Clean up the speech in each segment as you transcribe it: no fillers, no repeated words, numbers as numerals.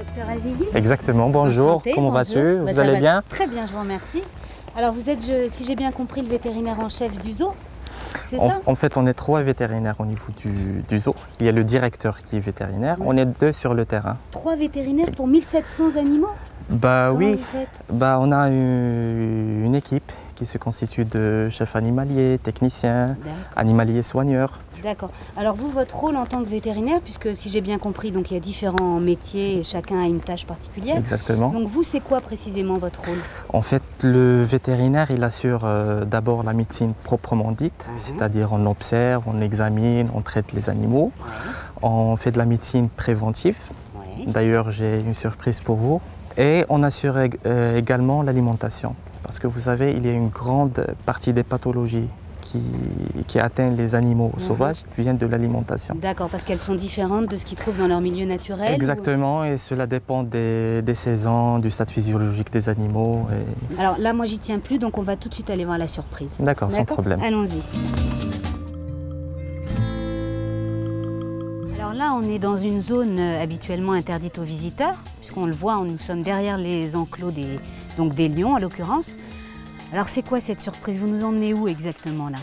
Docteur Azizi. Exactement, bonjour, Enchantée, comment vas-tu? Bah, Vous allez bien? Très bien, je vous remercie. Alors vous êtes, si j'ai bien compris, le vétérinaire en chef du zoo, c'est ça? En fait, on est 3 vétérinaires au niveau du zoo. Il y a le directeur qui est vétérinaire, Ouais. on est 2 sur le terrain. 3 vétérinaires pour 1700 animaux? Bah Comment oui, vous faites? bah, on a une équipe qui se constitue de chefs animaliers, techniciens, animaliers soigneurs. D'accord. Alors vous, votre rôle en tant que vétérinaire, puisque si j'ai bien compris, donc il y a différents métiers et chacun a une tâche particulière. Exactement. Donc vous, c'est quoi précisément votre rôle? En fait, le vétérinaire, il assure d'abord la médecine proprement dite, c'est-à-dire on observe, on examine, on traite les animaux. On fait de la médecine préventive. D'ailleurs, j'ai une surprise pour vous. Et on assure également l'alimentation. Parce que vous savez, il y a une grande partie des pathologies qui atteignent les animaux sauvages qui viennent de l'alimentation. D'accord, parce qu'elles sont différentes de ce qu'ils trouvent dans leur milieu naturel? Exactement, et cela dépend des saisons, du stade physiologique des animaux. Alors là, moi, j'y tiens plus, donc on va tout de suite aller voir la surprise. D'accord, sans problème. Allons-y. Alors là, on est dans une zone habituellement interdite aux visiteurs, puisqu'on le voit, nous sommes derrière les enclos des lions, en l'occurrence. Alors c'est quoi cette surprise? Vous nous emmenez où exactement là?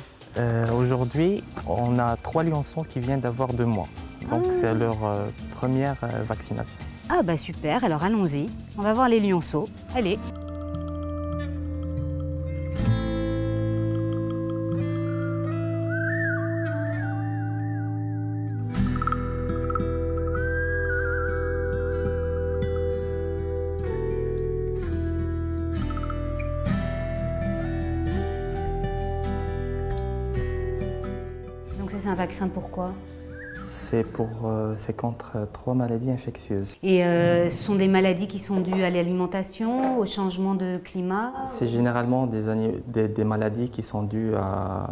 Aujourd'hui, on a 3 lionceaux qui viennent d'avoir 2 mois. Donc c'est leur première vaccination. Ah bah super, alors allons-y. On va voir les lionceaux. Allez. C'est un vaccin pourquoi? C'est contre 3 maladies infectieuses. Et ce sont des maladies qui sont dues à l'alimentation, au changement de climat? C'est généralement des maladies qui sont dues à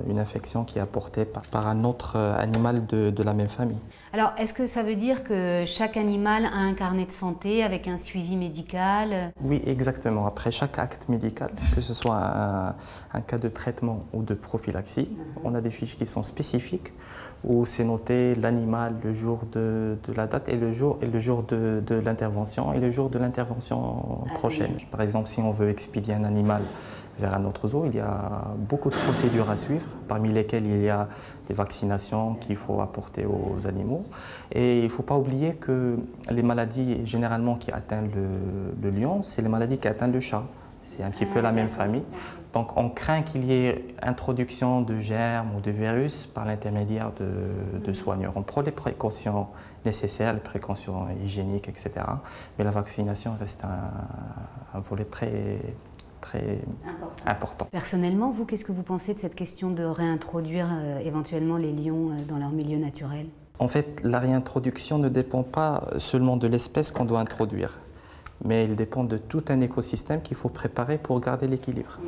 une infection qui est apportée par un autre animal de la même famille. Alors, est-ce que ça veut dire que chaque animal a un carnet de santé avec un suivi médical? Oui, exactement. Après chaque acte médical, que ce soit un cas de traitement ou de prophylaxie, on a des fiches qui sont spécifiques où c'est noté l'animal, le jour de la date et le jour de l'intervention et le jour de l'intervention prochaine. Par exemple, si on veut expédier un animal vers un autre zoo, il y a beaucoup de procédures à suivre, parmi lesquelles il y a des vaccinations qu'il faut apporter aux animaux. Et il ne faut pas oublier que les maladies généralement qui atteignent le lion, c'est les maladies qui atteignent le chat. C'est un petit peu la même famille. Donc on craint qu'il y ait introduction de germes ou de virus par l'intermédiaire de soigneurs. On prend les précautions nécessaires, les précautions hygiéniques, etc. Mais la vaccination reste un volet très important. Personnellement, vous, qu'est-ce que vous pensez de cette question de réintroduire éventuellement les lions dans leur milieu naturel? En fait, la réintroduction ne dépend pas seulement de l'espèce qu'on doit introduire, mais il dépend de tout un écosystème qu'il faut préparer pour garder l'équilibre.